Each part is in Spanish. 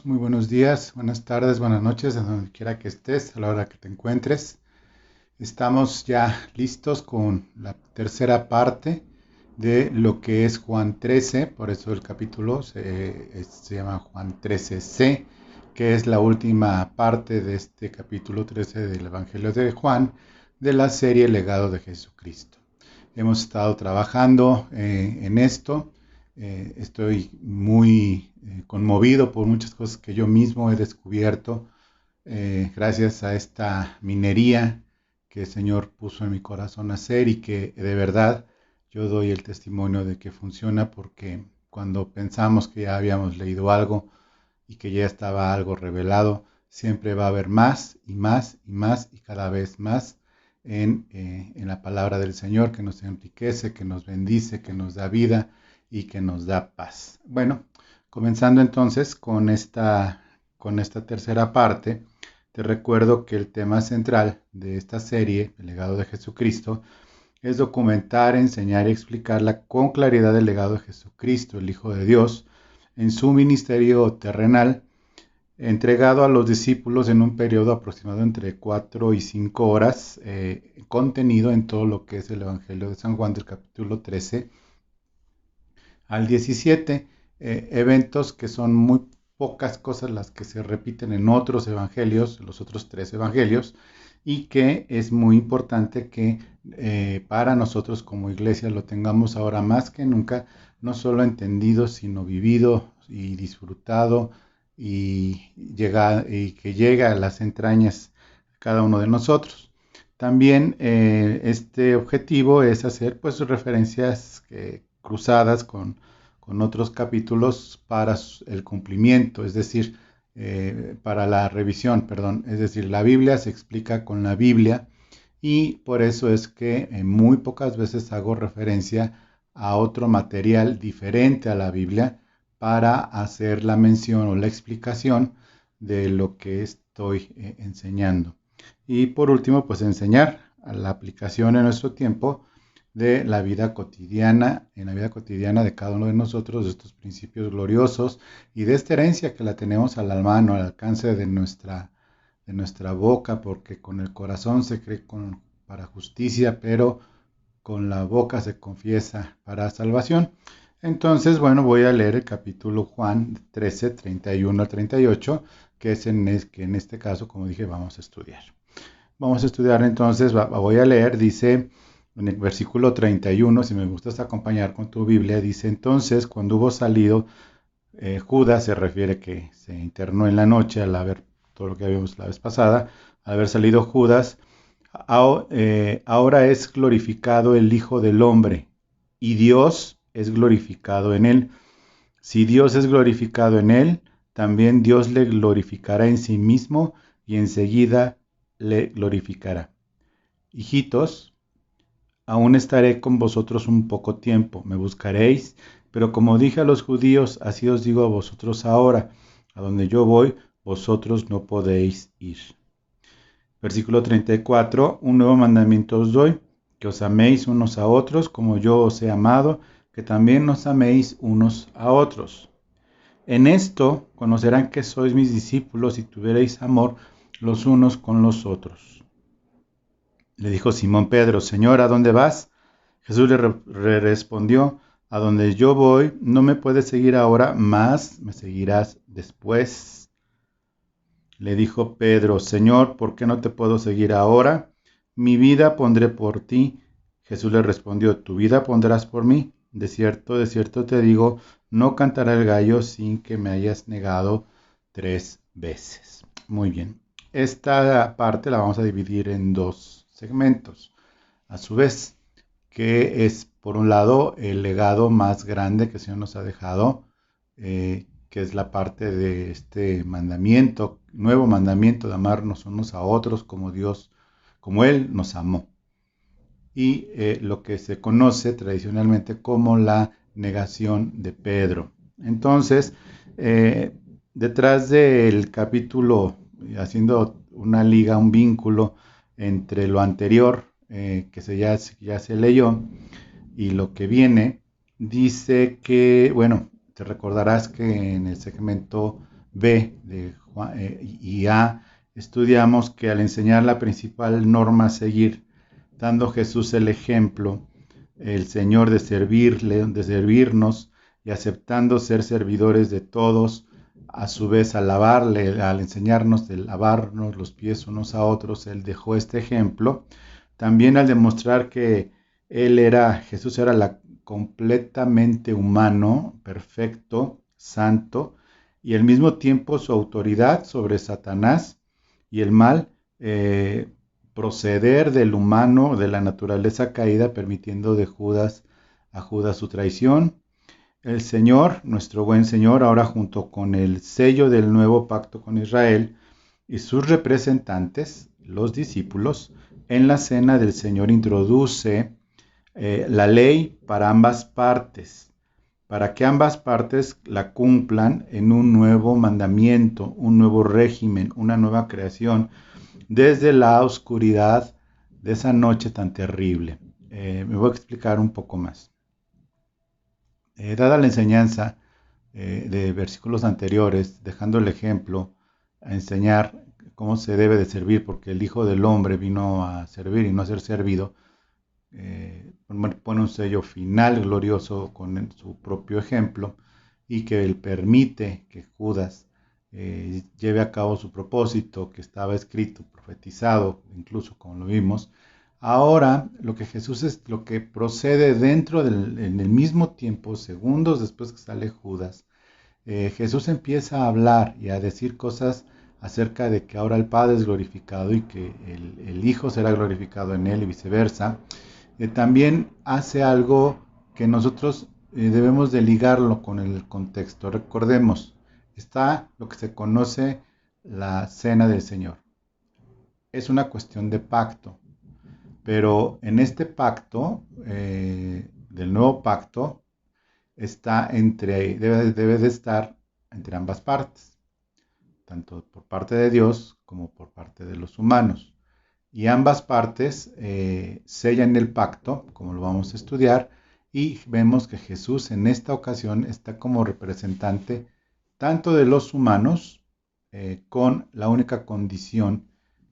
Muy buenos días, buenas tardes, buenas noches, en donde quiera que estés, a la hora que te encuentres. Estamos ya listos con la tercera parte de lo que es Juan 13, por eso el capítulo se llama Juan 13c, que es la última parte de este capítulo 13 del Evangelio de Juan, de la serie Legado de Jesucristo. Hemos estado trabajando en esto. Estoy muy conmovido por muchas cosas que yo mismo he descubierto gracias a esta minería que el Señor puso en mi corazón hacer y que de verdad yo doy el testimonio de que funciona, porque cuando pensamos que ya habíamos leído algo y que ya estaba algo revelado, siempre va a haber más y más y más y cada vez más en la palabra del Señor, que nos enriquece, que nos bendice, que nos da vida y que nos da paz. Bueno, comenzando entonces con esta tercera parte, te recuerdo que el tema central de esta serie, El legado de Jesucristo, es documentar, enseñar y explicarla con claridad el legado de Jesucristo, el Hijo de Dios, en su ministerio terrenal, entregado a los discípulos en un periodo aproximado entre 4 y 5 horas, contenido en todo lo que es el Evangelio de San Juan del capítulo 13 al 17, eventos que son muy pocas cosas las que se repiten en otros evangelios, los otros tres evangelios, y que es muy importante que para nosotros como iglesia lo tengamos ahora más que nunca, no solo entendido, sino vivido y disfrutado y que llega a las entrañas de cada uno de nosotros. También este objetivo es hacer pues referencias cruzadas con otros capítulos para el cumplimiento, es decir, para la revisión, perdón. Es decir, la Biblia se explica con la Biblia y por eso es que muy pocas veces hago referencia a otro material diferente a la Biblia para hacer la mención o la explicación de lo que estoy enseñando. Y por último, pues enseñar a la aplicación en nuestro tiempo de la vida cotidiana, en la vida cotidiana de cada uno de nosotros, de estos principios gloriosos y de esta herencia que la tenemos a la mano, al alcance de nuestra boca, porque con el corazón se cree para justicia, pero con la boca se confiesa para salvación. Entonces, bueno, voy a leer el capítulo Juan 13, 31 al 38, que es que en este caso, como dije, vamos a estudiar. Vamos a estudiar entonces, voy a leer, dice en el versículo 31, si me gustas acompañar con tu Biblia, dice: entonces, cuando hubo salido Judas, se refiere que se internó en la noche al haber, todo lo que habíamos la vez pasada, al haber salido Judas, ahora es glorificado el Hijo del Hombre y Dios es glorificado en él. Si Dios es glorificado en él, también Dios le glorificará en sí mismo y enseguida le glorificará. Hijitos, aún estaré con vosotros un poco tiempo, me buscaréis, pero como dije a los judíos, así os digo a vosotros ahora: a donde yo voy, vosotros no podéis ir. Versículo 34, un nuevo mandamiento os doy, que os améis unos a otros como yo os he amado, que también os améis unos a otros. En esto conocerán que sois mis discípulos si tuvierais amor los unos con los otros. Le dijo Simón Pedro: Señor, ¿a dónde vas? Jesús le respondió: a donde yo voy, no me puedes seguir ahora, mas me seguirás después. Le dijo Pedro: Señor, ¿por qué no te puedo seguir ahora? Mi vida pondré por ti. Jesús le respondió: tu vida pondrás por mí. De cierto te digo, no cantará el gallo sin que me hayas negado 3 veces. Muy bien. Esta parte la vamos a dividir en dos segmentos, a su vez, que es, por un lado, el legado más grande que el Señor nos ha dejado, que es la parte de este mandamiento, nuevo mandamiento de amarnos unos a otros como Dios, como Él nos amó. Y lo que se conoce tradicionalmente como la negación de Pedro. Entonces, eh, detrás del capítulo, haciendo una liga, un vínculo entre lo anterior, ya se leyó, y lo que viene, dice que, bueno, te recordarás que en el segmento B de y A, estudiamos que al enseñar la principal norma a seguir, dando Jesús el ejemplo, el Señor de servirle, de servirnos y aceptando ser servidores de todos, a su vez al lavarle, al enseñarnos de lavarnos los pies unos a otros, Él dejó este ejemplo. También al demostrar que Jesús era completamente humano, perfecto, santo, y al mismo tiempo su autoridad sobre Satanás y el mal, proceder del humano, de la naturaleza caída, permitiendo a Judas su traición. El Señor, nuestro buen Señor, ahora junto con el sello del nuevo pacto con Israel y sus representantes, los discípulos, en la cena del Señor introduce la ley para ambas partes, para que ambas partes la cumplan en un nuevo mandamiento, un nuevo régimen, una nueva creación, desde la oscuridad de esa noche tan terrible. Me voy a explicar un poco más. Dada la enseñanza de versículos anteriores, dejando el ejemplo, a enseñar cómo se debe de servir, porque el Hijo del Hombre vino a servir y no a ser servido, pone un sello final glorioso con su propio ejemplo y que él permite que Judas lleve a cabo su propósito que estaba escrito, profetizado, incluso como lo vimos. Ahora lo que Jesús es, lo que procede en el mismo tiempo, segundos después que sale Judas, Jesús empieza a hablar y a decir cosas acerca de que ahora el Padre es glorificado y que el Hijo será glorificado en él y viceversa. También hace algo que nosotros debemos de ligarlo con el contexto. Recordemos, está lo que se conoce la cena del Señor. Es una cuestión de pacto, pero en este pacto, del nuevo pacto, debe de estar entre ambas partes, tanto por parte de Dios como por parte de los humanos. Y ambas partes sellan el pacto, como lo vamos a estudiar, y vemos que Jesús en esta ocasión está como representante tanto de los humanos, con la única condición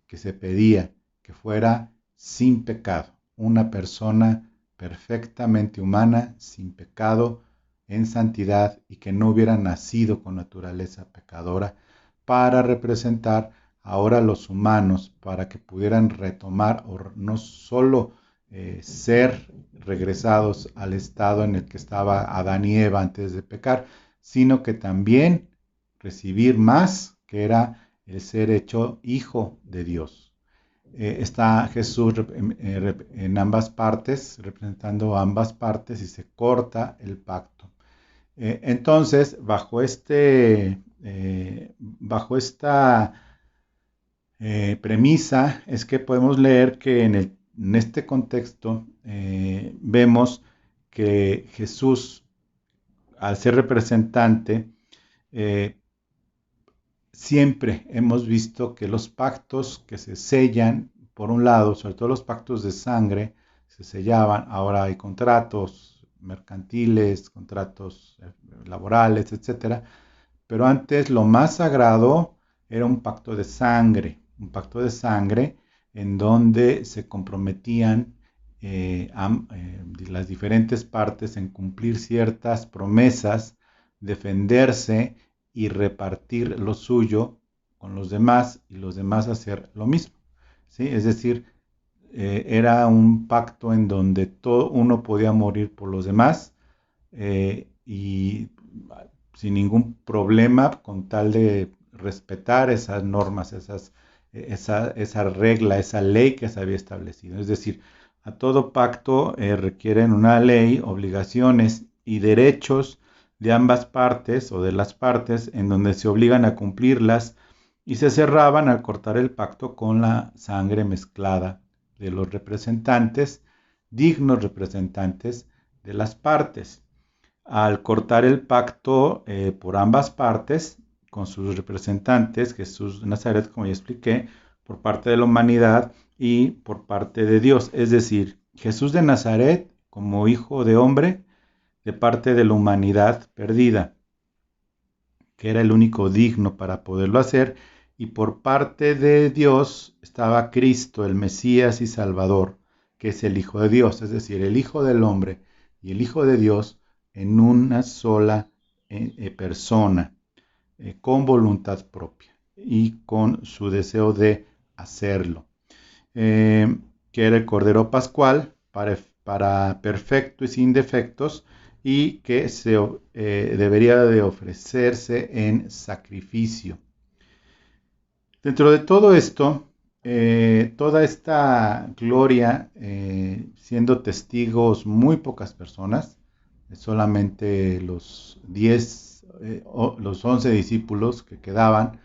que se pedía, que fuera sin pecado, una persona perfectamente humana, sin pecado, en santidad y que no hubiera nacido con naturaleza pecadora, para representar ahora los humanos, para que pudieran retomar o no solo ser regresados al estado en el que estaba Adán y Eva antes de pecar, sino que también recibir más, que era el ser hecho hijo de Dios. Está Jesús en ambas partes, representando ambas partes, y se corta el pacto. Entonces, bajo esta premisa es que podemos leer que en este contexto vemos que Jesús, al ser representante, siempre hemos visto que los pactos que se sellan, por un lado, sobre todo los pactos de sangre, se sellaban. Ahora hay contratos mercantiles, contratos laborales, etcétera. Pero antes lo más sagrado era un pacto de sangre en donde se comprometían las diferentes partes en cumplir ciertas promesas, defenderse y repartir lo suyo con los demás y los demás hacer lo mismo. ¿Sí? Es decir, era un pacto en donde todo uno podía morir por los demás, y sin ningún problema, con tal de respetar esas normas, esa regla, esa ley que se había establecido. Es decir, a todo pacto requieren una ley, obligaciones y derechos de ambas partes o de las partes, en donde se obligan a cumplirlas, y se cerraban al cortar el pacto con la sangre mezclada de los representantes, dignos representantes de las partes. Al cortar el pacto por ambas partes, con sus representantes, Jesús de Nazaret, como ya expliqué, por parte de la humanidad y por parte de Dios. Es decir, Jesús de Nazaret como hijo de hombre, de parte de la humanidad perdida. que era el único digno para poderlo hacer, y por parte de Dios estaba Cristo, el Mesías y Salvador, que es el Hijo de Dios, es decir, el Hijo del Hombre y el Hijo de Dios en una sola persona, con voluntad propia y con su deseo de hacerlo. Que era el Cordero Pascual para perfecto y sin defectos, y que debería de ofrecerse en sacrificio. Dentro de todo esto, toda esta gloria, siendo testigos muy pocas personas, solamente los 10, los 11 discípulos que quedaban,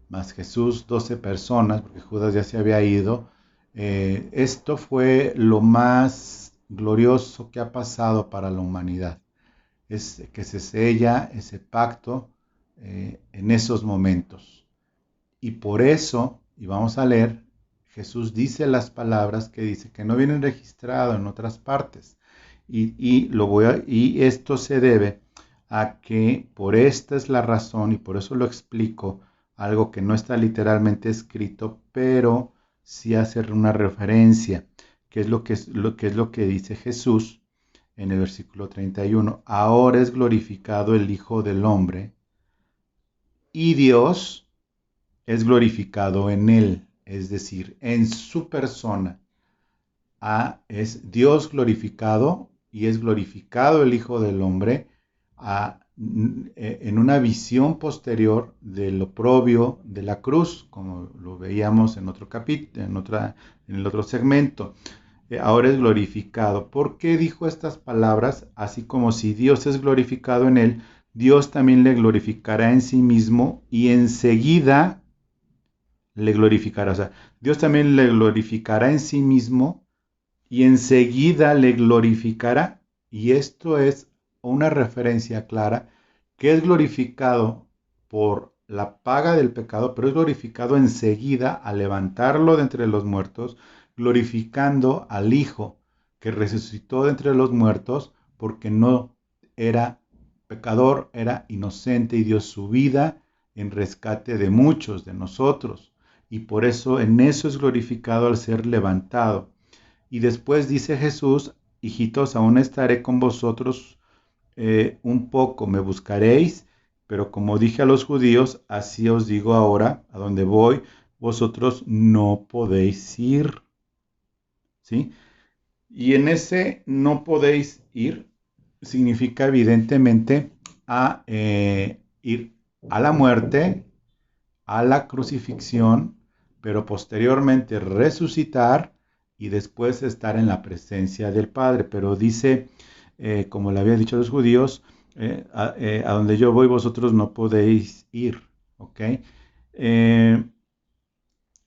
más Jesús, 12 personas, porque Judas ya se había ido. Esto fue lo más glorioso que ha pasado para la humanidad. Es que se sella ese pacto en esos momentos. Y por eso, y vamos a leer, Jesús dice las palabras que dice que no vienen registradas en otras partes. Y esto se debe a que por esta es la razón, y por eso lo explico, algo que no está literalmente escrito, pero sí hace una referencia, que es lo que dice Jesús en el versículo 31. Ahora es glorificado el Hijo del Hombre, y Dios es glorificado en él, es decir, en su persona. Es Dios glorificado y es glorificado el Hijo del Hombre en una visión posterior del oprobio de la cruz, como lo veíamos en otro capítulo, en el otro segmento. Ahora es glorificado. ¿Por qué dijo estas palabras? Así como si Dios es glorificado en él, Dios también le glorificará en sí mismo y enseguida le glorificará. O sea, Dios también le glorificará en sí mismo y enseguida le glorificará. Y esto es una referencia clara que es glorificado por la paga del pecado, pero es glorificado enseguida al levantarlo de entre los muertos, glorificando al Hijo que resucitó de entre los muertos porque no era pecador, era inocente y dio su vida en rescate de muchos de nosotros. Y por eso en eso es glorificado al ser levantado. Y después dice Jesús: hijitos, aún estaré con vosotros un poco, me buscaréis, pero como dije a los judíos, así os digo ahora, a donde voy, vosotros no podéis ir. ¿Sí? Y en ese no podéis ir significa evidentemente ir a la muerte, a la crucifixión, pero posteriormente resucitar y después estar en la presencia del Padre. Pero dice, como le había dicho a los judíos, a donde yo voy vosotros no podéis ir. ¿Ok?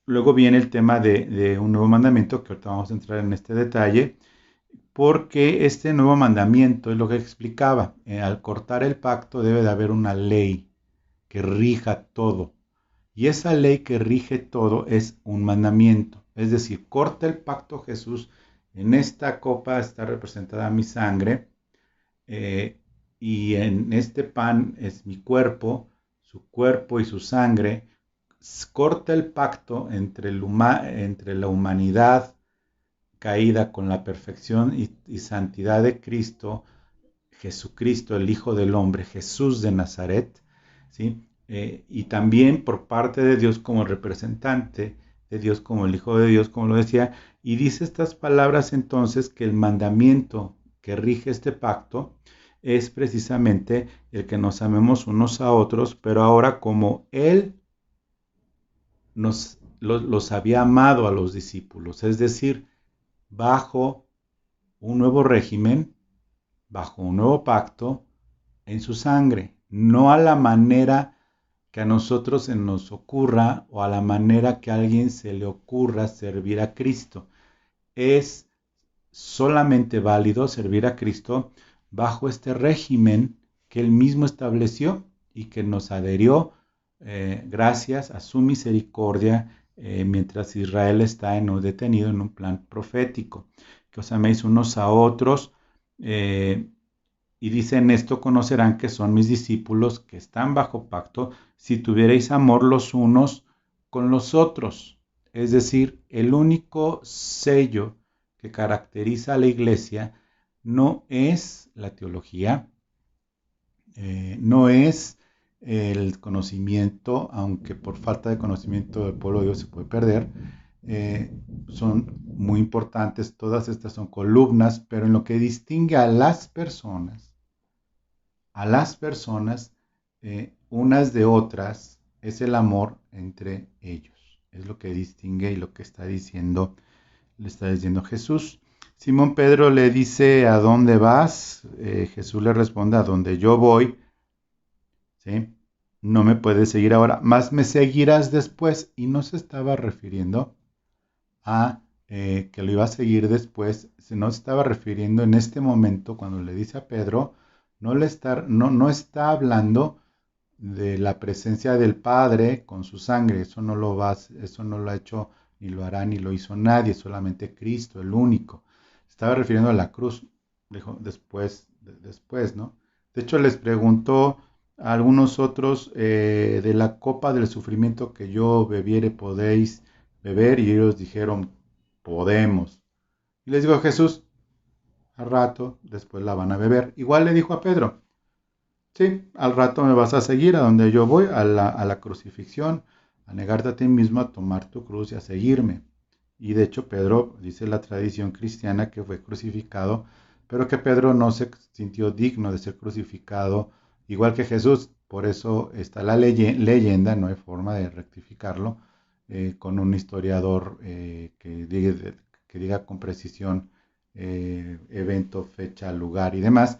Luego viene el tema de un nuevo mandamiento, que ahorita vamos a entrar en este detalle, porque este nuevo mandamiento es lo que explicaba. Al cortar el pacto debe de haber una ley que rija todo. Y esa ley que rige todo es un mandamiento. Es decir, corta el pacto Jesús. En esta copa está representada mi sangre, y en este pan es mi cuerpo, su cuerpo y su sangre. Corta el pacto entre la humanidad caída con la perfección y santidad de Cristo, Jesucristo, el Hijo del Hombre, Jesús de Nazaret, ¿sí? Y también por parte de Dios como representante de Dios, como el Hijo de Dios, como lo decía, y dice estas palabras entonces que el mandamiento que rige este pacto es precisamente el que nos amemos unos a otros, pero ahora como Él los había amado a los discípulos, es decir, bajo un nuevo régimen, bajo un nuevo pacto en su sangre, no a la manera que a nosotros se nos ocurra o a la manera que a alguien se le ocurra servir a Cristo. Es solamente válido servir a Cristo bajo este régimen que Él mismo estableció y que nos adherió gracias a su misericordia mientras Israel está detenido en un plan profético, que os améis unos a otros, Y dice, en esto conocerán que son mis discípulos que están bajo pacto, si tuvierais amor los unos con los otros. Es decir, el único sello que caracteriza a la iglesia no es la teología, no es el conocimiento, aunque por falta de conocimiento del pueblo de Dios se puede perder. Son muy importantes, todas estas son columnas, pero en lo que distingue a las personas unas de otras, es el amor entre ellos. Es lo que distingue y lo que le está diciendo Jesús. Simón Pedro le dice, ¿a dónde vas? Jesús le responde, a donde yo voy, ¿sí? No me puedes seguir ahora, más me seguirás después. Y no se estaba refiriendo a que lo iba a seguir después, no se estaba refiriendo en este momento, cuando le dice a Pedro, no está hablando de la presencia del Padre con su sangre. Eso no lo ha hecho, ni lo hará, ni lo hizo nadie, solamente Cristo, el único. Estaba refiriendo a la cruz, dijo después, ¿no? De hecho, les preguntó a algunos otros, de la copa del sufrimiento que yo bebiere, ¿podéis beber? Y ellos dijeron, podemos. Y les dijo Jesús, al rato, después la van a beber. Igual le dijo a Pedro, sí, al rato me vas a seguir a donde yo voy, a la crucifixión, a negarte a ti mismo, a tomar tu cruz y a seguirme. Y de hecho Pedro, dice la tradición cristiana, que fue crucificado, pero que Pedro no se sintió digno de ser crucificado, igual que Jesús. Por eso está la leyenda, no hay forma de rectificarlo, con un historiador que diga con precisión evento, fecha, lugar y demás,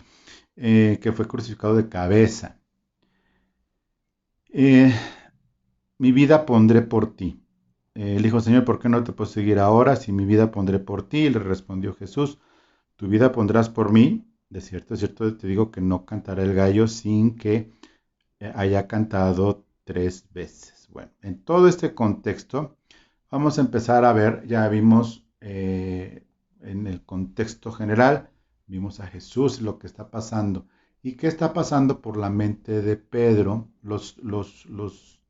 que fue crucificado de cabeza. Eh, Mi vida pondré por ti. Le dijo, Señor, ¿por qué no te puedo seguir ahora? Si mi vida pondré por ti. Y le respondió Jesús, tu vida pondrás por mí. De cierto, te digo que no cantará el gallo sin que haya cantado 3 veces. Bueno, en todo este contexto, vamos a empezar a ver, ya vimos en el contexto general, vimos a Jesús, lo que está pasando. ¿Y qué está pasando por la mente de Pedro? Los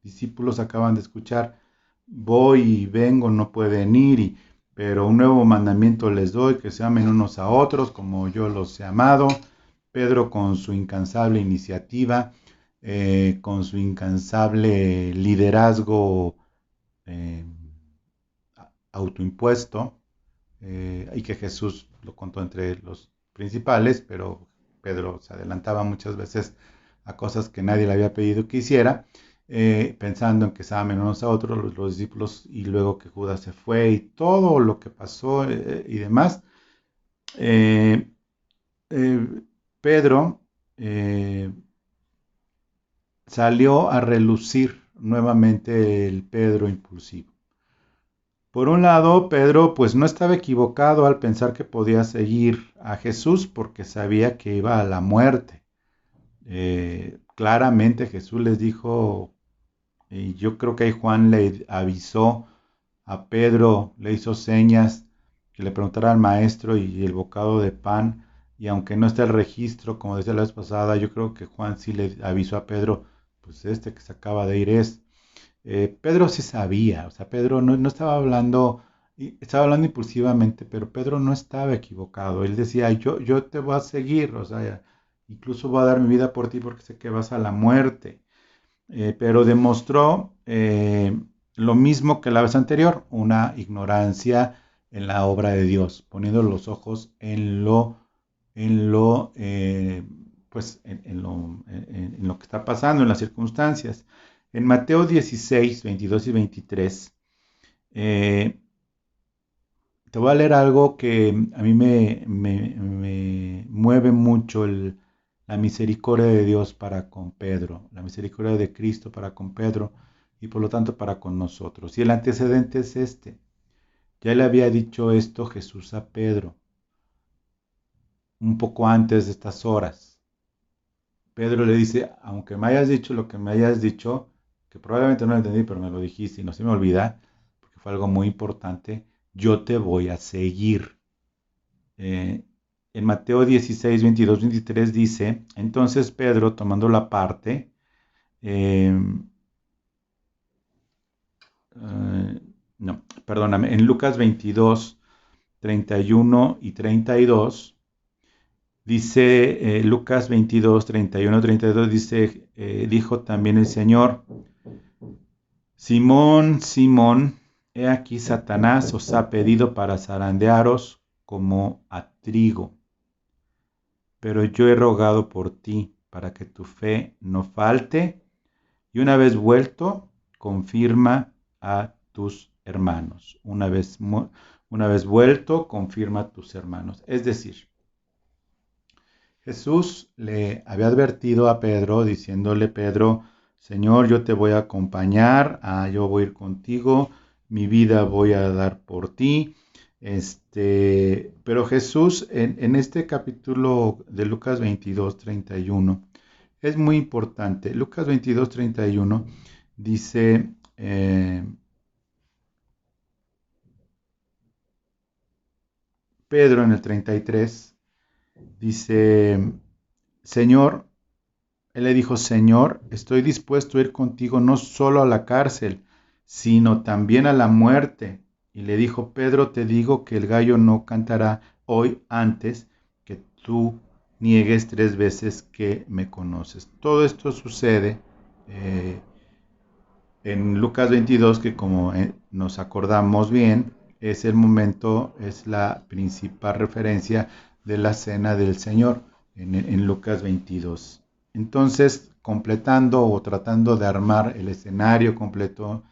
discípulos acaban de escuchar, voy y vengo, no pueden ir, pero un nuevo mandamiento les doy, que se amen unos a otros como yo los he amado. Pedro, con su incansable iniciativa, con su incansable liderazgo eh, autoimpuesto, y que Jesús lo contó entre los principales, pero Pedro se adelantaba muchas veces a cosas que nadie le había pedido que hiciera, pensando en que se amen unos a otros los discípulos, y luego que Judas se fue y todo lo que pasó y demás. Eh, eh, Pedro salió a relucir nuevamente el Pedro impulsivo. Por un lado, Pedro pues no estaba equivocado al pensar que podía seguir a Jesús, porque sabía que iba a la muerte. Claramente Jesús les dijo, y yo creo que ahí Juan le avisó a Pedro, le hizo señas, que le preguntara al maestro y el bocado de pan, y aunque no está el registro, como decía la vez pasada, yo creo que Juan sí le avisó a Pedro, pues este que se acaba de ir es. Pedro sí sabía, o sea, Pedro no estaba hablando, estaba hablando impulsivamente, pero Pedro no estaba equivocado. Él decía, yo te voy a seguir, o sea, incluso voy a dar mi vida por ti porque sé que vas a la muerte. Pero demostró lo mismo que la vez anterior, una ignorancia en la obra de Dios, poniendo los ojos en lo, pues, en lo que está pasando, en las circunstancias. En Mateo 16, 22 y 23, eh, te voy a leer algo que a mí me mueve mucho, la misericordia de Dios para con Pedro, la misericordia de Cristo para con Pedro y por lo tanto para con nosotros. Y el antecedente es este. Ya le había dicho esto Jesús a Pedro un poco antes de estas horas. Pedro le dice, aunque me hayas dicho lo que me hayas dicho, que probablemente no lo entendí, pero me lo dijiste y no se me olvida, porque fue algo muy importante, yo te voy a seguir. Eh, en Mateo 16, 22, 23 dice, entonces Pedro, tomando la parte, eh, no, perdóname, en Lucas 22, 31 y 32, dice Lucas 22, 31, 32, dice, dijo también el Señor, Simón, Simón, he aquí Satanás os ha pedido para zarandearos como a trigo, pero yo he rogado por ti para que tu fe no falte, y una vez vuelto, confirma a tus hermanos. Una vez vuelto, confirma a tus hermanos. Es decir, Jesús le había advertido a Pedro, diciéndole, Pedro, Señor, yo te voy a acompañar, yo voy a ir contigo, mi vida voy a dar por ti. Pero Jesús en este capítulo de Lucas 22, 31, es muy importante. Lucas 22, 31 dice, Pedro en el 33, dice, Señor, él le dijo, Señor, estoy dispuesto a ir contigo no solo a la cárcel, sino también a la muerte. Y le dijo, Pedro, te digo que el gallo no cantará hoy antes que tú niegues 3 veces que me conoces. Todo esto sucede en Lucas 22, que como nos acordamos bien, es el momento, es la principal referencia de la cena del Señor en Lucas 22. Entonces, completando o tratando de armar el escenario completo,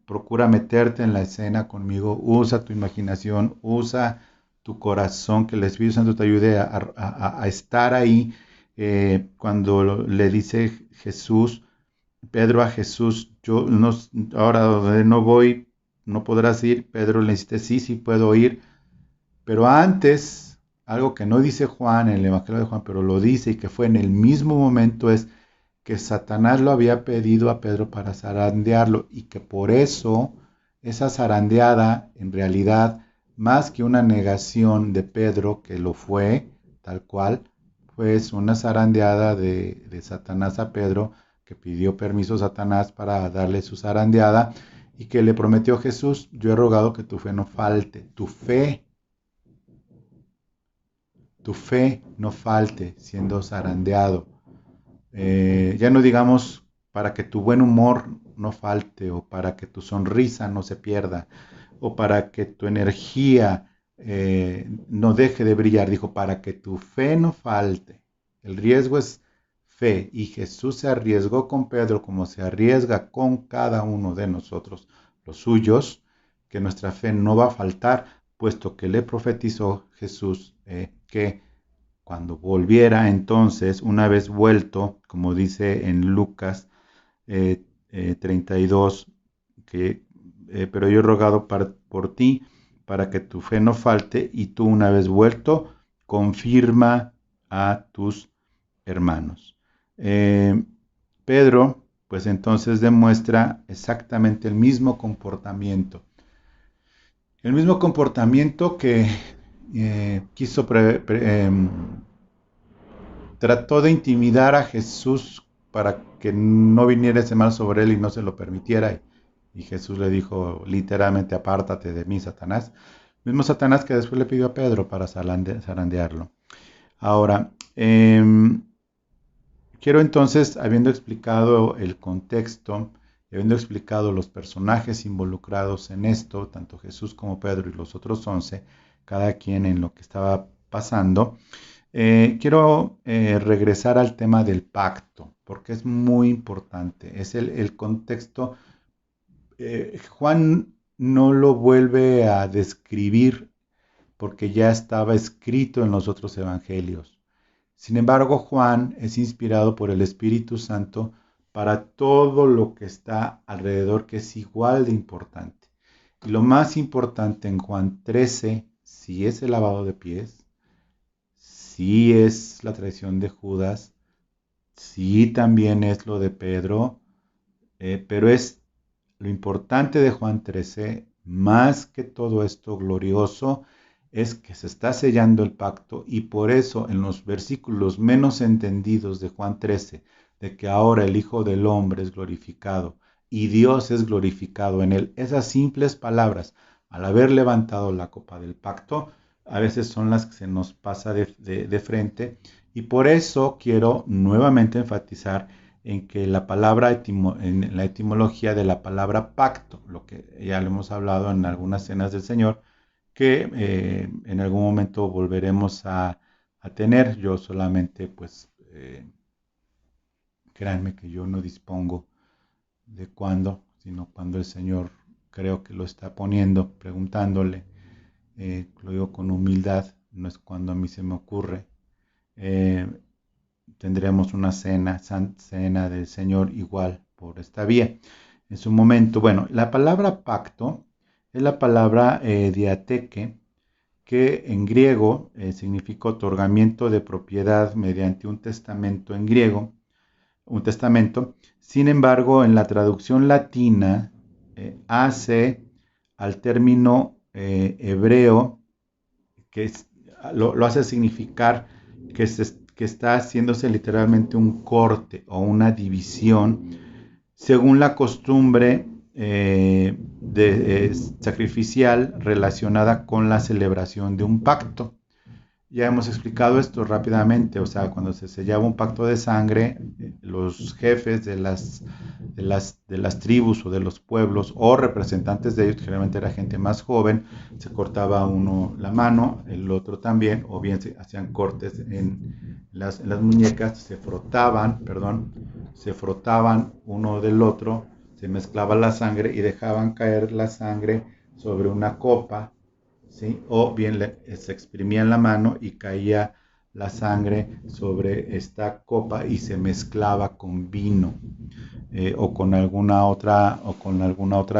procura meterte en la escena conmigo, usa tu imaginación, usa tu corazón, que el Espíritu Santo te ayude a estar ahí cuando le dice Jesús, Pedro a Jesús, yo no, ahora donde no voy, no podrás ir. Pedro le dice, sí, sí puedo ir. Pero antes, algo que no dice Juan en el Evangelio de Juan, pero lo dice y que fue en el mismo momento, es que Satanás lo había pedido a Pedro para zarandearlo y que por eso esa zarandeada, en realidad, más que una negación de Pedro, que lo fue, tal cual, pues una zarandeada de Satanás a Pedro, que pidió permiso a Satanás para darle su zarandeada y que le prometió Jesús, yo he rogado que tu fe no falte, tu fe no falte siendo zarandeado. Ya no digamos para que tu buen humor no falte o para que tu sonrisa no se pierda o para que tu energía no deje de brillar. Dijo, para que tu fe no falte. El riesgo es fe y Jesús se arriesgó con Pedro como se arriesga con cada uno de nosotros, los suyos, que nuestra fe no va a faltar, puesto que le profetizó Jesús que cuando volviera entonces, una vez vuelto, como dice en Lucas 32, que, pero yo he rogado por ti para que tu fe no falte y tú una vez vuelto, confirma a tus hermanos. Pedro, pues entonces demuestra exactamente el mismo comportamiento que quiso trató de intimidar a Jesús para que no viniera ese mal sobre él y no se lo permitiera. Y Jesús le dijo literalmente, apártate de mí, Satanás. Mismo Satanás que después le pidió a Pedro para zarandearlo. Ahora, quiero entonces, habiendo explicado el contexto, habiendo explicado los personajes involucrados en esto, tanto Jesús como Pedro y los otros 11, cada quien en lo que estaba pasando, quiero regresar al tema del pacto, porque es muy importante. Es el contexto. Juan no lo vuelve a describir porque ya estaba escrito en los otros evangelios. Sin embargo, Juan es inspirado por el Espíritu Santo para todo lo que está alrededor, que es igual de importante. Y lo más importante en Juan 13, sí es el lavado de pies, sí es la traición de Judas, sí también es lo de Pedro, pero es lo importante de Juan 13, más que todo esto glorioso, es que se está sellando el pacto, y por eso en los versículos menos entendidos de Juan 13, de que ahora el Hijo del Hombre es glorificado y Dios es glorificado en él, esas simples palabras, al haber levantado la copa del pacto, a veces son las que se nos pasa de frente, y por eso quiero nuevamente enfatizar en que la palabra en la etimología de la palabra pacto, lo que ya lo hemos hablado en algunas cenas del Señor, que en algún momento volveremos a tener. Yo solamente, pues, créanme que yo no dispongo de cuándo, sino cuando el Señor creo que lo está poniendo, preguntándole. Lo digo con humildad, no es cuando a mí se me ocurre. Eh, Tendremos una cena del Señor igual por esta vía. En su momento, bueno, la palabra pacto es la palabra diateque, que en griego significa otorgamiento de propiedad mediante un testamento en griego, un testamento. Sin embargo, en la traducción latina hace al término hebreo, que lo hace significar que está haciéndose literalmente un corte o una división según la costumbre sacrificial relacionada con la celebración de un pacto. Ya hemos explicado esto rápidamente, o sea, cuando se sellaba un pacto de sangre, los jefes de las tribus o de los pueblos o representantes de ellos, generalmente era gente más joven, se cortaba uno la mano, el otro también, o bien se hacían cortes en las muñecas, se frotaban uno del otro, se mezclaba la sangre y dejaban caer la sangre sobre una copa, ¿sí? O bien se exprimía en la mano y caía la sangre sobre esta copa y se mezclaba con vino o con alguna otra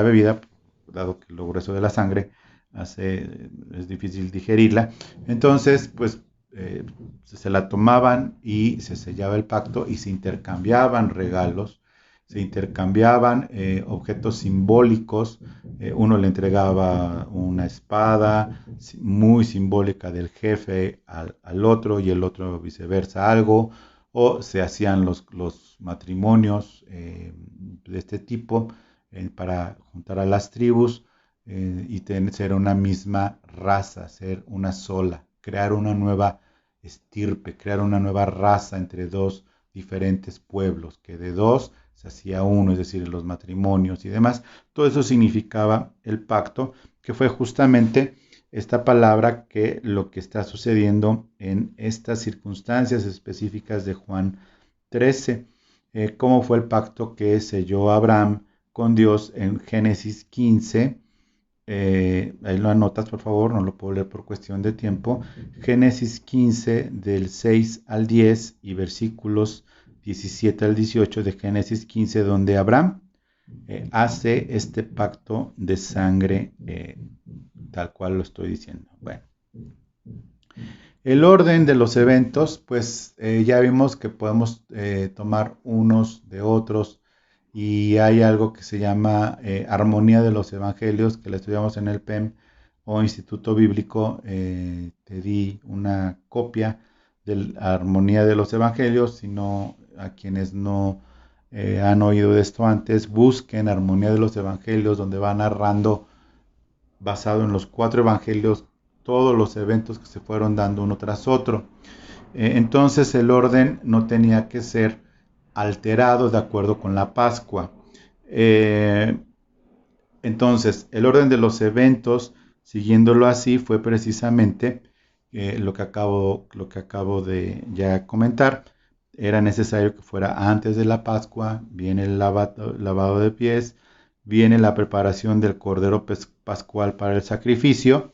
bebida, dado que lo grueso de la sangre es difícil digerirla. Entonces, pues se la tomaban y se sellaba el pacto y se intercambiaban regalos, se intercambiaban objetos simbólicos. Uno le entregaba una espada muy simbólica del jefe al otro, y el otro viceversa algo, o se hacían los matrimonios de este tipo para juntar a las tribus y ser una misma raza, ser una sola, crear una nueva estirpe, crear una nueva raza entre dos diferentes pueblos, que de dos se hacía uno, es decir, los matrimonios y demás. Todo eso significaba el pacto, que fue justamente esta palabra que lo que está sucediendo en estas circunstancias específicas de Juan 13. ¿Cómo fue el pacto que selló Abraham con Dios en Génesis 15? Ahí lo anotas, por favor, no lo puedo leer por cuestión de tiempo. Génesis 15, del 6 al 10 y versículos 17 al 18 de Génesis 15, donde Abraham hace este pacto de sangre, tal cual lo estoy diciendo. Bueno, el orden de los eventos, pues ya vimos que podemos tomar unos de otros, y hay algo que se llama Armonía de los Evangelios, que la estudiamos en el PEM o Instituto Bíblico. Te di una copia de la Armonía de los Evangelios. Si no, a quienes no han oído de esto antes, busquen Armonía de los Evangelios, donde va narrando, basado en los 4 evangelios, todos los eventos que se fueron dando uno tras otro. Entonces el orden no tenía que ser alterado de acuerdo con la Pascua. Entonces el orden de los eventos, siguiéndolo así, fue precisamente lo que acabo de ya comentar. Era necesario que fuera antes de la Pascua, viene el lavado de pies, viene la preparación del cordero pascual para el sacrificio,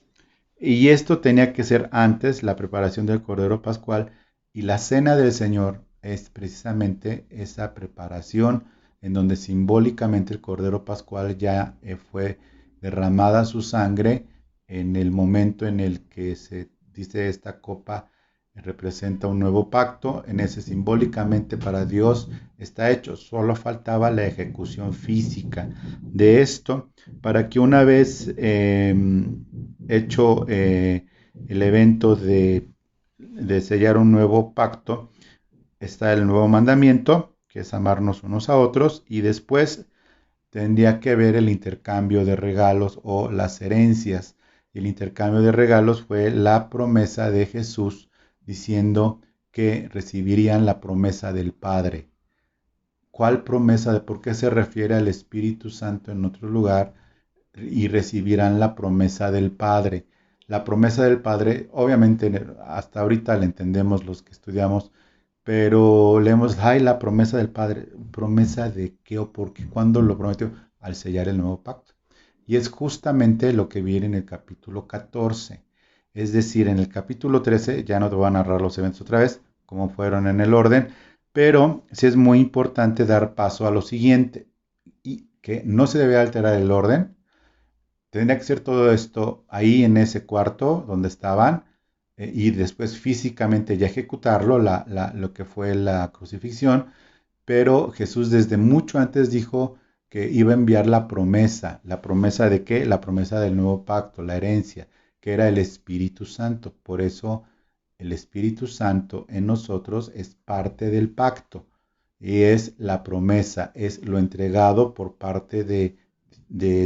y esto tenía que ser antes, la preparación del cordero pascual, y la cena del Señor es precisamente esa preparación en donde simbólicamente el cordero pascual ya fue derramada su sangre en el momento en el que se dice esta copa representa un nuevo pacto. En ese simbólicamente para Dios está hecho, solo faltaba la ejecución física de esto, para que una vez hecho el evento de sellar un nuevo pacto, está el nuevo mandamiento, que es amarnos unos a otros, y después tendría que ver el intercambio de regalos o las herencias. El intercambio de regalos fue la promesa de Jesús diciendo que recibirían la promesa del Padre. ¿Cuál promesa? ¿De por qué se refiere al Espíritu Santo en otro lugar? Y recibirán la promesa del Padre. La promesa del Padre, obviamente hasta ahorita la entendemos los que estudiamos, pero leemos, ay, la promesa del Padre. ¿Promesa de qué o por qué? ¿Cuándo lo prometió? Al sellar el nuevo pacto. Y es justamente lo que viene en el capítulo 14. Es decir, en el capítulo 13, ya no te voy a narrar los eventos otra vez, como fueron en el orden, pero sí es muy importante dar paso a lo siguiente, y que no se debe alterar el orden. Tendría que ser todo esto ahí en ese cuarto donde estaban, y después físicamente ya ejecutarlo, lo que fue la crucifixión, pero Jesús desde mucho antes dijo que iba a enviar la promesa de qué, la promesa del nuevo pacto, la herencia, que era el Espíritu Santo. Por eso el Espíritu Santo en nosotros es parte del pacto y es la promesa, es lo entregado por parte de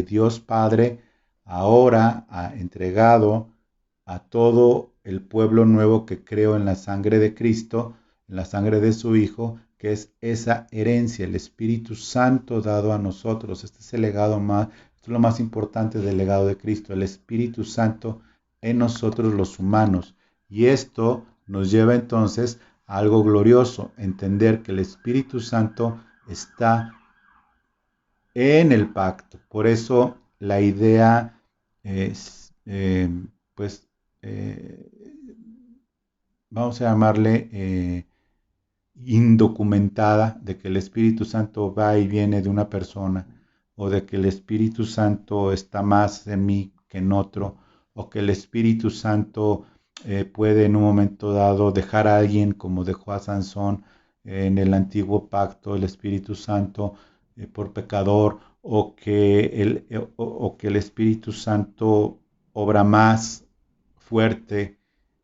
Dios Padre, ahora entregado a todo el pueblo nuevo que creo en la sangre de Cristo, en la sangre de su Hijo, que es esa herencia, el Espíritu Santo dado a nosotros. Este es el legado más, esto es lo más importante del legado de Cristo, el Espíritu Santo en nosotros los humanos. Y esto nos lleva entonces a algo glorioso, entender que el Espíritu Santo está en el pacto. Por eso la idea es, pues, eh, vamos a llamarle indocumentada, de que el Espíritu Santo va y viene de una persona, o de que el Espíritu Santo está más en mí que en otro, o que el Espíritu Santo puede en un momento dado dejar a alguien como dejó a Sansón en el antiguo pacto, el Espíritu Santo por pecador, o que el Espíritu Santo obra más fuerte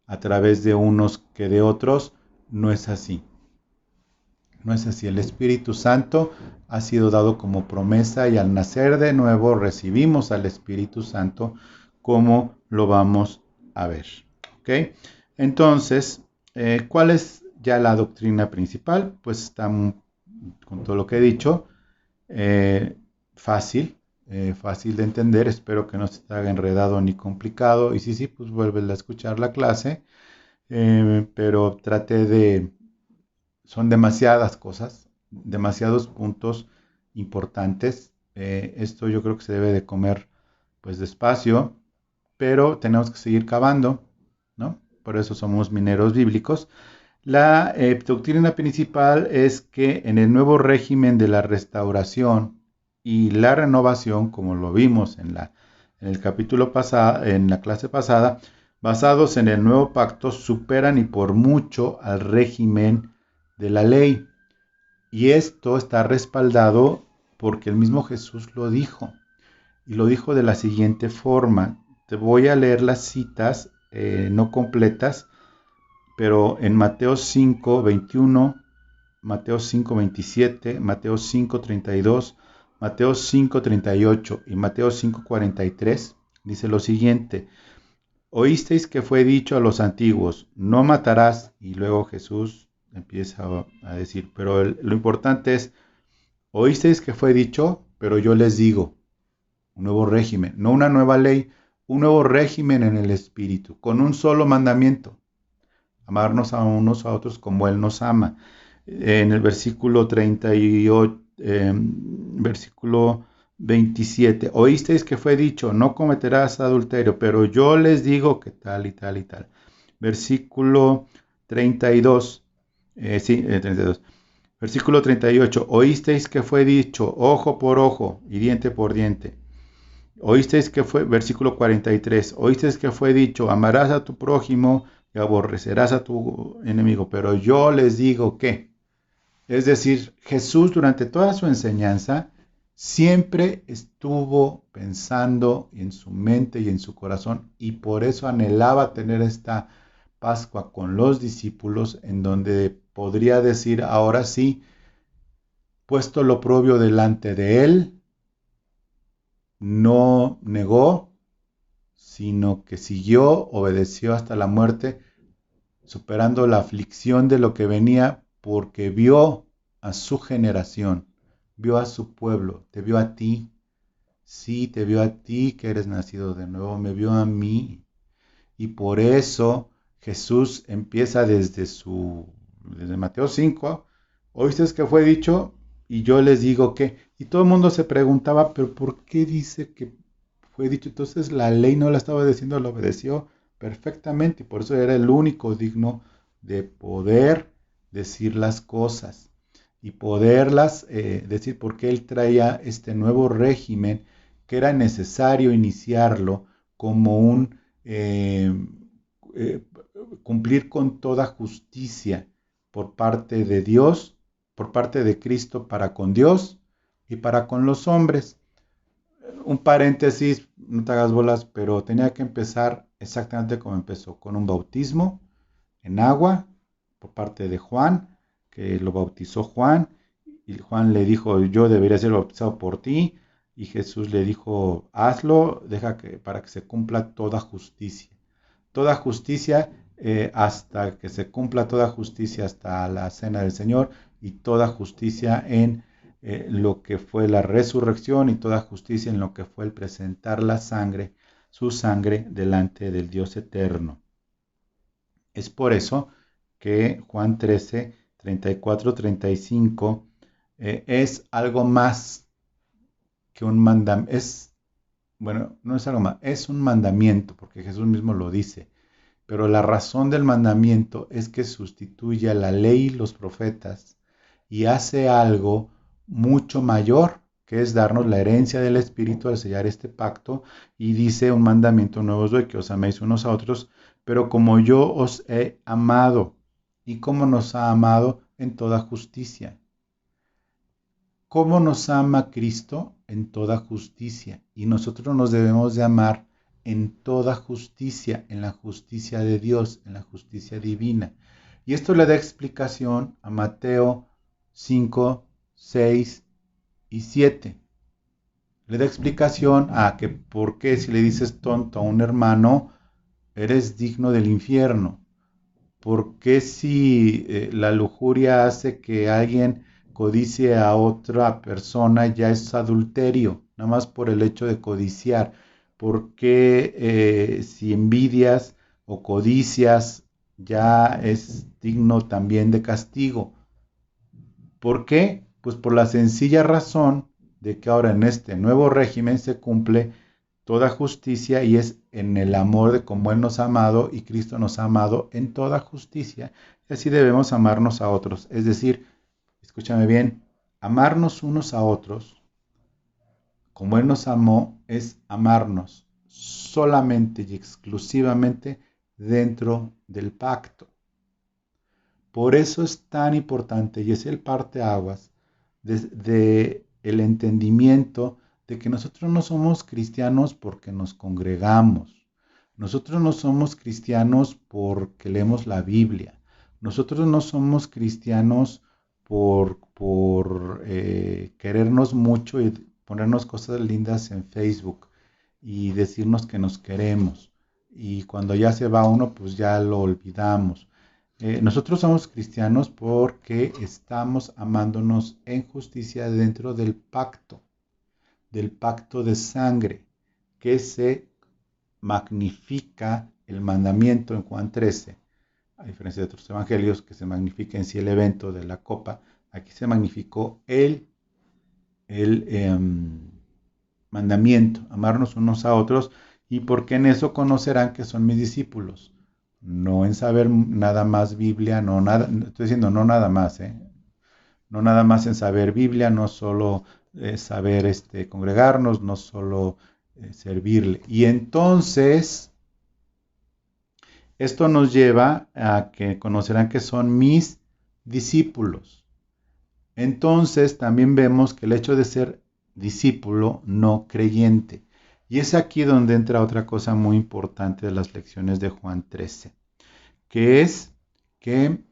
a través de unos que de otros. No es así. No es así. El Espíritu Santo ha sido dado como promesa y al nacer de nuevo recibimos al Espíritu Santo, como lo vamos a ver. ¿Ok? Entonces, ¿cuál es ya la doctrina principal? Pues está con todo lo que he dicho, eh, fácil, fácil de entender. Espero que no se te haga enredado ni complicado. Y sí, pues vuelve a escuchar la clase, pero trate de son demasiadas cosas, demasiados puntos importantes. Esto yo creo que se debe de comer pues despacio, pero tenemos que seguir cavando, ¿no? Por eso somos mineros bíblicos. La doctrina principal es que en el nuevo régimen de la restauración y la renovación, como lo vimos en el capítulo pasado, en la clase pasada, basados en el nuevo pacto, superan y por mucho al régimen de la ley. Y esto está respaldado porque el mismo Jesús lo dijo. Y lo dijo de la siguiente forma. Te voy a leer las citas, no completas, pero en Mateo 5:21, Mateo 5:27, Mateo 5:32, Mateo 5:38 y Mateo 5:43, dice lo siguiente: oísteis que fue dicho a los antiguos, no matarás, y luego Jesús empieza a decir, pero lo importante es, oísteis que fue dicho, pero yo les digo, un nuevo régimen, no una nueva ley, un nuevo régimen en el Espíritu, con un solo mandamiento: amarnos a unos a otros como Él nos ama. En el versículo 38, versículo 27, oísteis que fue dicho, no cometerás adulterio, pero yo les digo que tal y tal y tal. Versículo 32, 32. Versículo 38, oísteis que fue dicho, ojo por ojo y diente por diente. Oísteis que fue, versículo 43, oísteis que fue dicho, amarás a tu prójimo y aborrecerás a tu enemigo, pero yo les digo que, es decir, Jesús durante toda su enseñanza Siempre estuvo pensando en su mente y en su corazón y por eso anhelaba tener esta Pascua con los discípulos en donde podría decir, ahora sí, puesto lo propio delante de él, no negó, sino que siguió, obedeció hasta la muerte, superando la aflicción de lo que venía, porque vio a su generación, vio a su pueblo, te vio a ti, sí, te vio a ti que eres nacido de nuevo, me vio a mí. Y por eso Jesús empieza desde Mateo 5, oíste que fue dicho, y yo les digo que, y todo el mundo se preguntaba, pero ¿por qué dice que fue dicho? Entonces la ley no la estaba obedeciendo, la obedeció perfectamente, y por eso era el único digno de poder decir las cosas y poderlas decir, porque él traía este nuevo régimen que era necesario iniciarlo como un eh, eh, cumplir con toda justicia por parte de Dios, por parte de Cristo para con Dios y para con los hombres. Un paréntesis, no te hagas bolas, pero tenía que empezar exactamente como empezó, con un bautismo en agua por parte de Juan, que lo bautizó Juan, y Juan le dijo, yo debería ser bautizado por ti, y Jesús le dijo, hazlo, deja que para que se cumpla toda justicia hasta que se cumpla toda justicia hasta la cena del Señor y toda justicia en lo que fue la resurrección y toda justicia en lo que fue el presentar la sangre, su sangre delante del Dios eterno. Es por eso que Juan 13, 34, 35 es algo más que un mandamiento, bueno, no es algo más, es un mandamiento, porque Jesús mismo lo dice. Pero la razón del mandamiento es que sustituye a la ley y los profetas y hace algo mucho mayor, que es darnos la herencia del Espíritu al sellar este pacto. Y dice, un mandamiento nuevo os doy, que os améis unos a otros, pero como yo os he amado, y como nos ha amado en toda justicia. ¿Cómo nos ama Cristo? En toda justicia. Y nosotros nos debemos de amar en toda justicia, en la justicia de Dios, en la justicia divina. Y esto le da explicación a Mateo 5, 6 y 7. Le da explicación a que por qué si le dices tonto a un hermano, eres digno del infierno. ¿Por qué si la lujuria hace que alguien codicie a otra persona ya es adulterio? Nada más por el hecho de codiciar. ¿Por qué si envidias o codicias ya es digno también de castigo? ¿Por qué? Pues por la sencilla razón de que ahora en este nuevo régimen se cumple toda justicia y es en el amor de como Él nos ha amado y Cristo nos ha amado en toda justicia. Y así debemos amarnos a otros. Es decir, escúchame bien, amarnos unos a otros como Él nos amó es amarnos solamente y exclusivamente dentro del pacto. Por eso es tan importante y es el parteaguas de el entendimiento de que nosotros no somos cristianos porque nos congregamos. Nosotros no somos cristianos porque leemos la Biblia. Nosotros no somos cristianos por querernos mucho y ponernos cosas lindas en Facebook y decirnos que nos queremos. Y cuando ya se va uno, pues ya lo olvidamos. Nosotros somos cristianos porque estamos amándonos en justicia dentro del pacto de sangre, que se magnifica el mandamiento en Juan 13, a diferencia de otros evangelios que se magnifica en sí el evento de la copa, aquí se magnificó el mandamiento, amarnos unos a otros, y porque en eso conocerán que son mis discípulos. No en saber nada más Biblia, no nada, estoy diciendo no nada más, no nada más en saber Biblia, no solo saber congregarnos, no solo servirle. Y entonces, esto nos lleva a que conocerán que son mis discípulos. Entonces, también vemos que el hecho de ser discípulo no creyente. Y es aquí donde entra otra cosa muy importante de las lecciones de Juan 13, que es que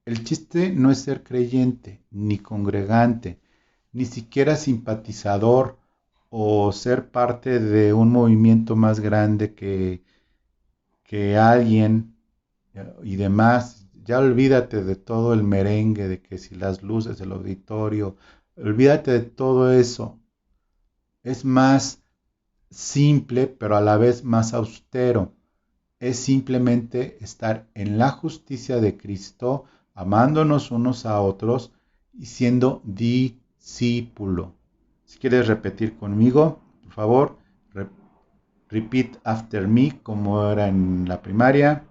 el chiste no es ser creyente, ni congregante, ni siquiera simpatizador o ser parte de un movimiento más grande que alguien y demás. Ya olvídate de todo el merengue, de que si las luces del auditorio, olvídate de todo eso. Es más simple, pero a la vez más austero. Es simplemente estar en la justicia de Cristo, amándonos unos a otros y siendo discípulo. Si quieres repetir conmigo, por favor, repeat after me, como era en la primaria.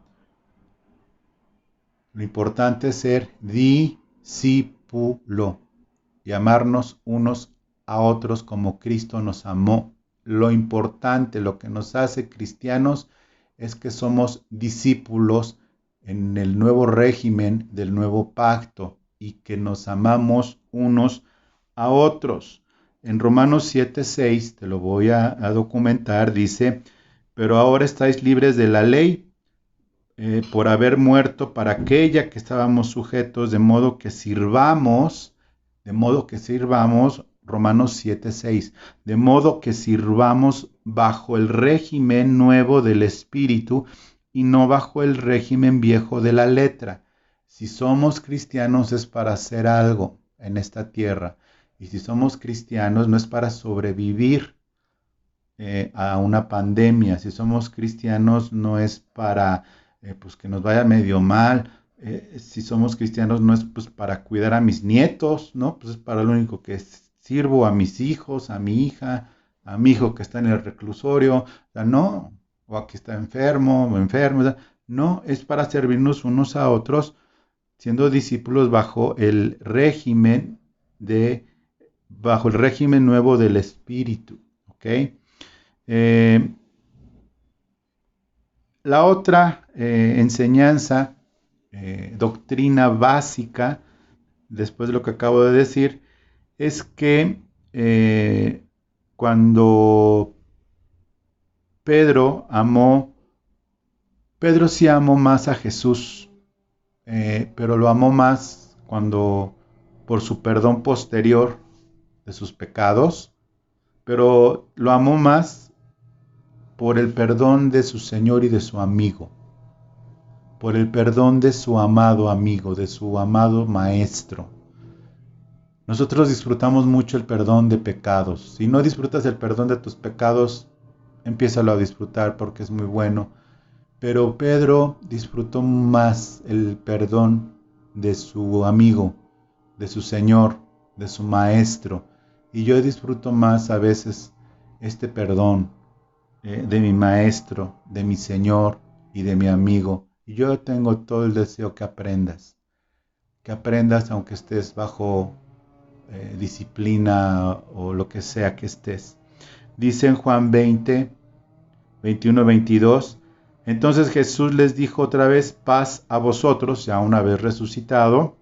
Lo importante es ser discípulo y amarnos unos a otros como Cristo nos amó. Lo importante, lo que nos hace cristianos, es que somos discípulos en el nuevo régimen del nuevo pacto y que nos amamos unos a otros. En Romanos 7:6, te lo voy a documentar, dice, pero ahora estáis libres de la ley por haber muerto para aquella que estábamos sujetos, de modo que sirvamos, Romanos 7:6, de modo que sirvamos bajo el régimen nuevo del Espíritu y no bajo el régimen viejo de la letra. Si somos cristianos es para hacer algo en esta tierra, y si somos cristianos no es para sobrevivir a una pandemia. Si somos cristianos no es para pues que nos vaya medio mal. Si somos cristianos no es pues para cuidar a mis nietos, ¿no? Pues es para lo único que sirvo, a mis hijos, a mi hija, a mi hijo que está en el reclusorio, o sea, no, o a que está enfermo o enfermo, o sea, no, es para servirnos unos a otros, siendo discípulos bajo el régimen nuevo del Espíritu, ¿ok? Eh, la otra enseñanza, doctrina básica, después de lo que acabo de decir, es que cuando Pedro sí amó más a Jesús, pero lo amó más cuando por su perdón posterior de sus pecados, pero lo amó más por el perdón de su Señor y de su amigo, por el perdón de su amado amigo, de su amado Maestro. Nosotros disfrutamos mucho el perdón de pecados. Si no disfrutas el perdón de tus pecados, empiézalo a disfrutar porque es muy bueno. Pero Pedro disfrutó más el perdón de su amigo, de su Señor, de su Maestro. Y yo disfruto más a veces este perdón de mi Maestro, de mi Señor y de mi amigo. Y yo tengo todo el deseo que aprendas aunque estés bajo disciplina o lo que sea que estés. Dice en Juan 20, 21, 22, entonces Jesús les dijo otra vez, paz a vosotros, ya una vez resucitado,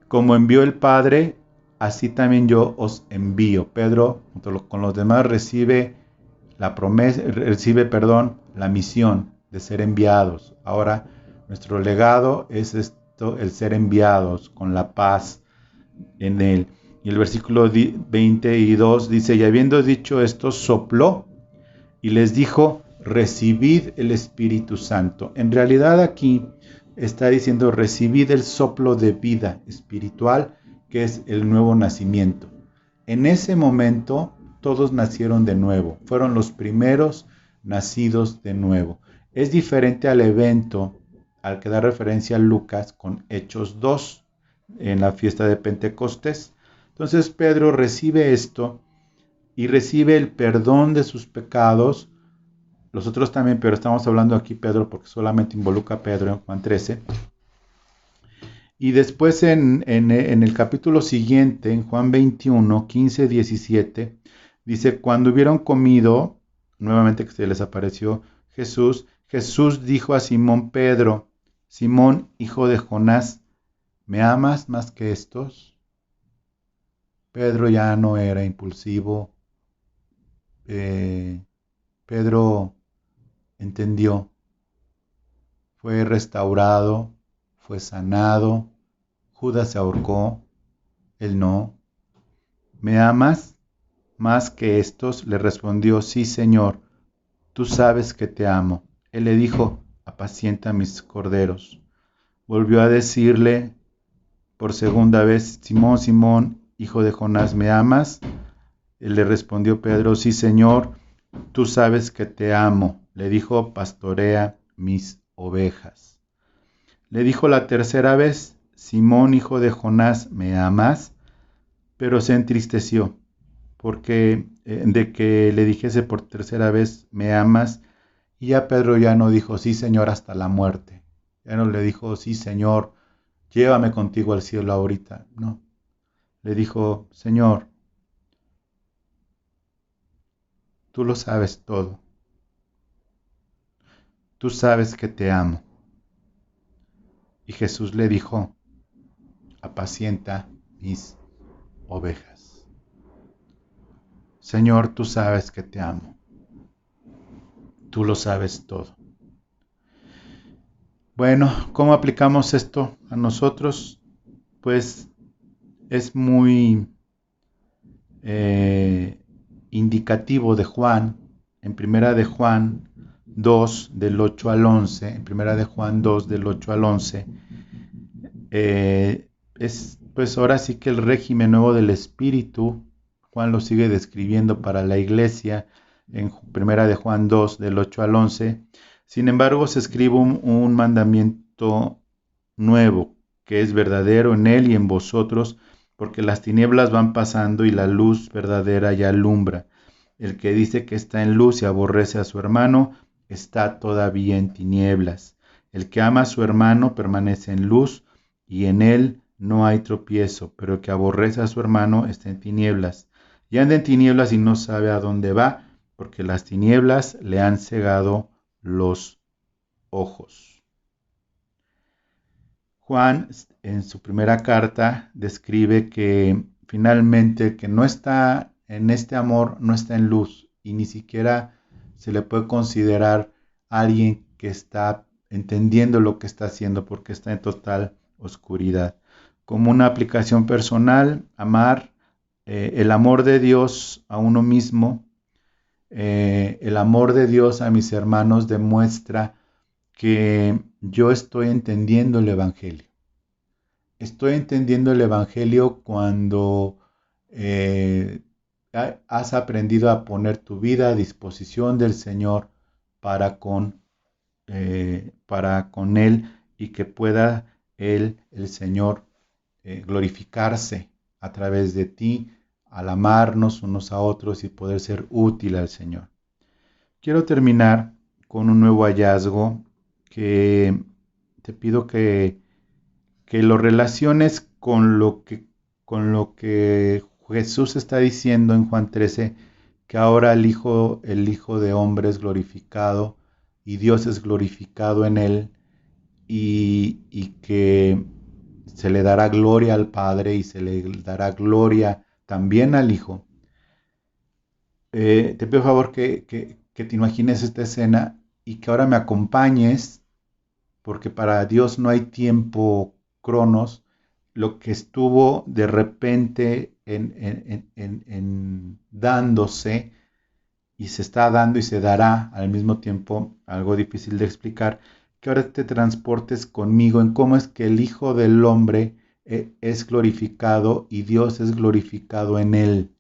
como envió el Padre, así también yo os envío. Pedro, junto con los demás, recibe la misión de ser enviados. Ahora, nuestro legado es esto, el ser enviados con la paz en él. Y el versículo 22 dice, y habiendo dicho esto, sopló y les dijo, recibid el Espíritu Santo. En realidad aquí está diciendo, recibid el soplo de vida espiritual, que es el nuevo nacimiento. En ese momento todos nacieron de nuevo, fueron los primeros nacidos de nuevo. Es diferente al evento al que da referencia Lucas con Hechos 2 en la fiesta de Pentecostés. Entonces Pedro recibe esto y recibe el perdón de sus pecados. Los otros también, pero estamos hablando aquí Pedro porque solamente involucra a Pedro en Juan 13. Y después en el capítulo siguiente, en Juan 21, 15, 17, dice, cuando hubieron comido, nuevamente que se les apareció Jesús, Jesús dijo a Simón Pedro, Simón, hijo de Jonás, ¿me amas más que estos? Pedro ya no era impulsivo. Pedro entendió, fue restaurado, fue sanado. Judas se ahorcó, él no. ¿Me amas más que estos? Le respondió, sí, Señor, tú sabes que te amo. Él le dijo, apacienta mis corderos. Volvió a decirle por segunda vez, Simón, Simón, hijo de Jonás, ¿me amas? Él le respondió Pedro, sí, Señor, tú sabes que te amo. Le dijo, pastorea mis ovejas. Le dijo la tercera vez, Simón, hijo de Jonás, ¿me amas? Pero se entristeció porque de que le dijese por tercera vez, ¿me amas? Y ya Pedro ya no dijo, sí, Señor, hasta la muerte. Ya no le dijo, sí, Señor, llévame contigo al cielo ahorita. No, le dijo, Señor, tú lo sabes todo. Tú sabes que te amo. Y Jesús le dijo, apacienta mis ovejas. Señor, tú sabes que te amo. Tú lo sabes todo. Bueno, ¿cómo aplicamos esto a nosotros? Pues es muy indicativo de Juan, en primera de Juan 2 del 8 al 11, en primera de Juan 2 del 8 al 11, es pues ahora sí que el régimen nuevo del Espíritu. Juan lo sigue describiendo para la iglesia en primera de Juan 2 del 8 al 11. Sin embargo, se escribe un mandamiento nuevo, que es verdadero en él y en vosotros, porque las tinieblas van pasando y la luz verdadera ya alumbra. El que dice que está en luz y aborrece a su hermano, está todavía en tinieblas. El que ama a su hermano permanece en luz y en él no hay tropiezo, pero el que aborrece a su hermano está en tinieblas. Y anda en tinieblas y no sabe a dónde va, porque las tinieblas le han cegado los ojos. Juan, en su primera carta, describe que finalmente el que no está en este amor no está en luz y ni siquiera se le puede considerar alguien que está entendiendo lo que está haciendo porque está en total oscuridad. Como una aplicación personal, amar el amor de Dios a uno mismo, el amor de Dios a mis hermanos demuestra que yo estoy entendiendo el Evangelio. Estoy entendiendo el Evangelio cuando has aprendido a poner tu vida a disposición del Señor para con Él y que pueda Él, el Señor, glorificarse a través de ti al amarnos unos a otros y poder ser útil al Señor. Quiero terminar con un nuevo hallazgo que te pido que lo relaciones con lo que Jesús está diciendo en Juan 13, que ahora el Hijo de Hombre es glorificado y Dios es glorificado en él y que se le dará gloria al Padre y se le dará gloria también al Hijo. Te pido por favor que te imagines esta escena y que ahora me acompañes, porque para Dios no hay tiempo cronos. Lo que estuvo de repente en dándose y se está dando y se dará al mismo tiempo, algo difícil de explicar, que ahora te transportes conmigo en cómo es que el Hijo del Hombre es glorificado y Dios es glorificado en él.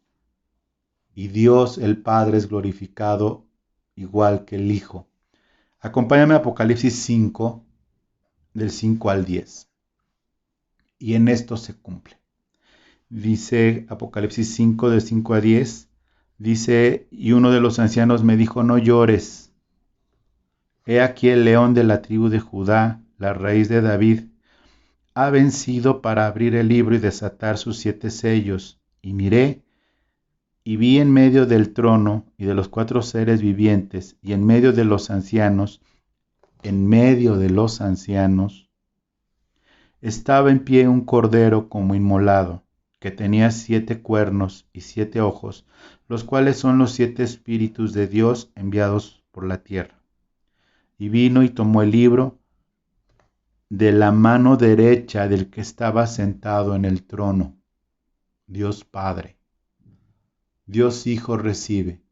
Y Dios el Padre es glorificado igual que el Hijo. Acompáñame a Apocalipsis 5, del 5 al 10. Y en esto se cumple. Dice Apocalipsis 5, del 5 a 10, dice, y uno de los ancianos me dijo, no llores. He aquí el león de la tribu de Judá, la raíz de David, ha vencido para abrir el libro y desatar sus 7 sellos. Y miré, y vi en medio del trono y de los 4 seres vivientes, y en medio de los ancianos, estaba en pie un cordero como inmolado, que tenía 7 cuernos y 7 ojos, los cuales son los 7 espíritus de Dios enviados por la tierra. Y vino y tomó el libro de la mano derecha del que estaba sentado en el trono. Dios Padre, Dios Hijo recibe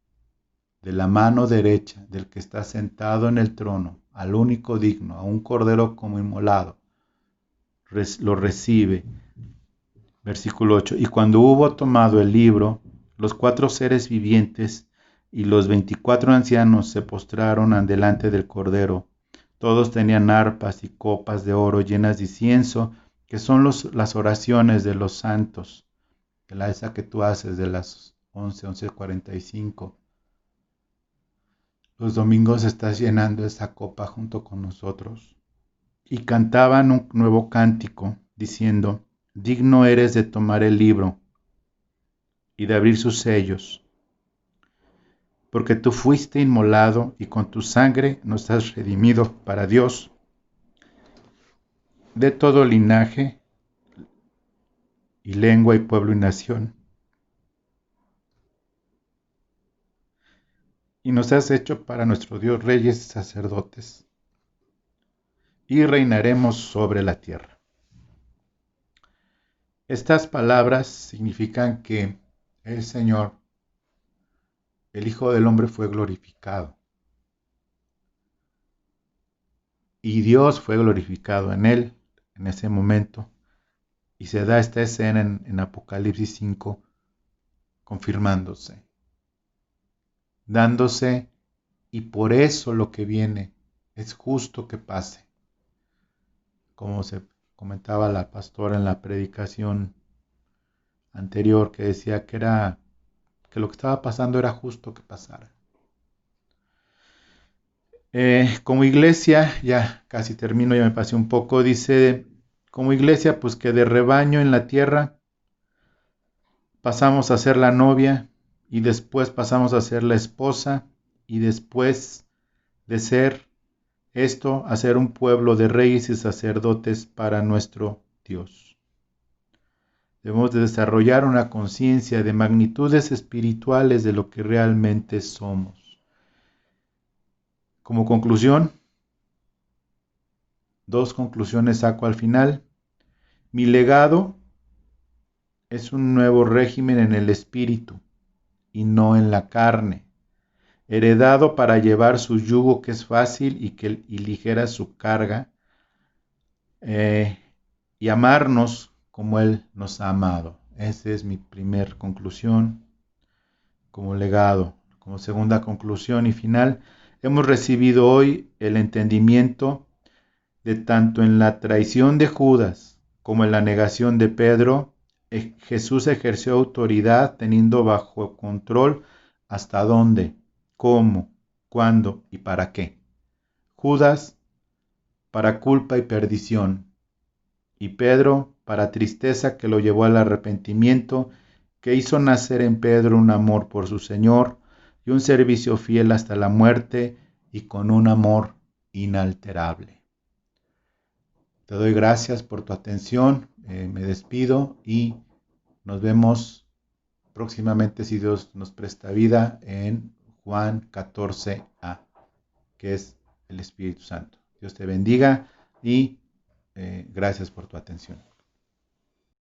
de la mano derecha del que está sentado en el trono al único digno, a un cordero como inmolado. Lo recibe. Versículo 8. Y cuando hubo tomado el libro, los 4 seres vivientes y los 24 ancianos se postraron delante del cordero. Todos tenían arpas y copas de oro llenas de incienso, que son las oraciones de los santos. Esa que tú haces de las 11:45. Los domingos estás llenando esa copa junto con nosotros. Y cantaban un nuevo cántico, diciendo: digno eres de tomar el libro y de abrir sus sellos, porque tú fuiste inmolado y con tu sangre nos has redimido para Dios de todo linaje y lengua y pueblo y nación. Y nos has hecho para nuestro Dios reyes y sacerdotes, y reinaremos sobre la tierra. Estas palabras significan que el Señor, el Hijo del Hombre, fue glorificado. Y Dios fue glorificado en él en ese momento. Y se da esta escena en Apocalipsis 5, confirmándose, dándose, y por eso lo que viene es justo que pase. Como se comentaba la pastora en la predicación anterior, que decía que lo que estaba pasando era justo que pasara. Como iglesia, ya casi termino, ya me pasé un poco, dice, como iglesia, pues que de rebaño en la tierra pasamos a ser la novia y después pasamos a ser la esposa y después de ser esto a ser un pueblo de reyes y sacerdotes para nuestro Dios. Debemos de desarrollar una conciencia de magnitudes espirituales de lo que realmente somos. Como conclusión, 2 conclusiones saco al final. Mi legado es un nuevo régimen en el espíritu y no en la carne, heredado para llevar su yugo, que es fácil y ligera su carga, y amarnos como Él nos ha amado. Esa es mi primer conclusión como legado. Como segunda conclusión y final, hemos recibido hoy el entendimiento de tanto en la traición de Judas como en la negación de Pedro, Jesús ejerció autoridad teniendo bajo control hasta dónde, cómo, cuándo y para qué. Judas para culpa y perdición, y Pedro para tristeza que lo llevó al arrepentimiento, que hizo nacer en Pedro un amor por su Señor y un servicio fiel hasta la muerte y con un amor inalterable. Te doy gracias por tu atención, me despido y nos vemos próximamente, si Dios nos presta vida, en Juan 14a, que es el Espíritu Santo. Dios te bendiga y gracias por tu atención.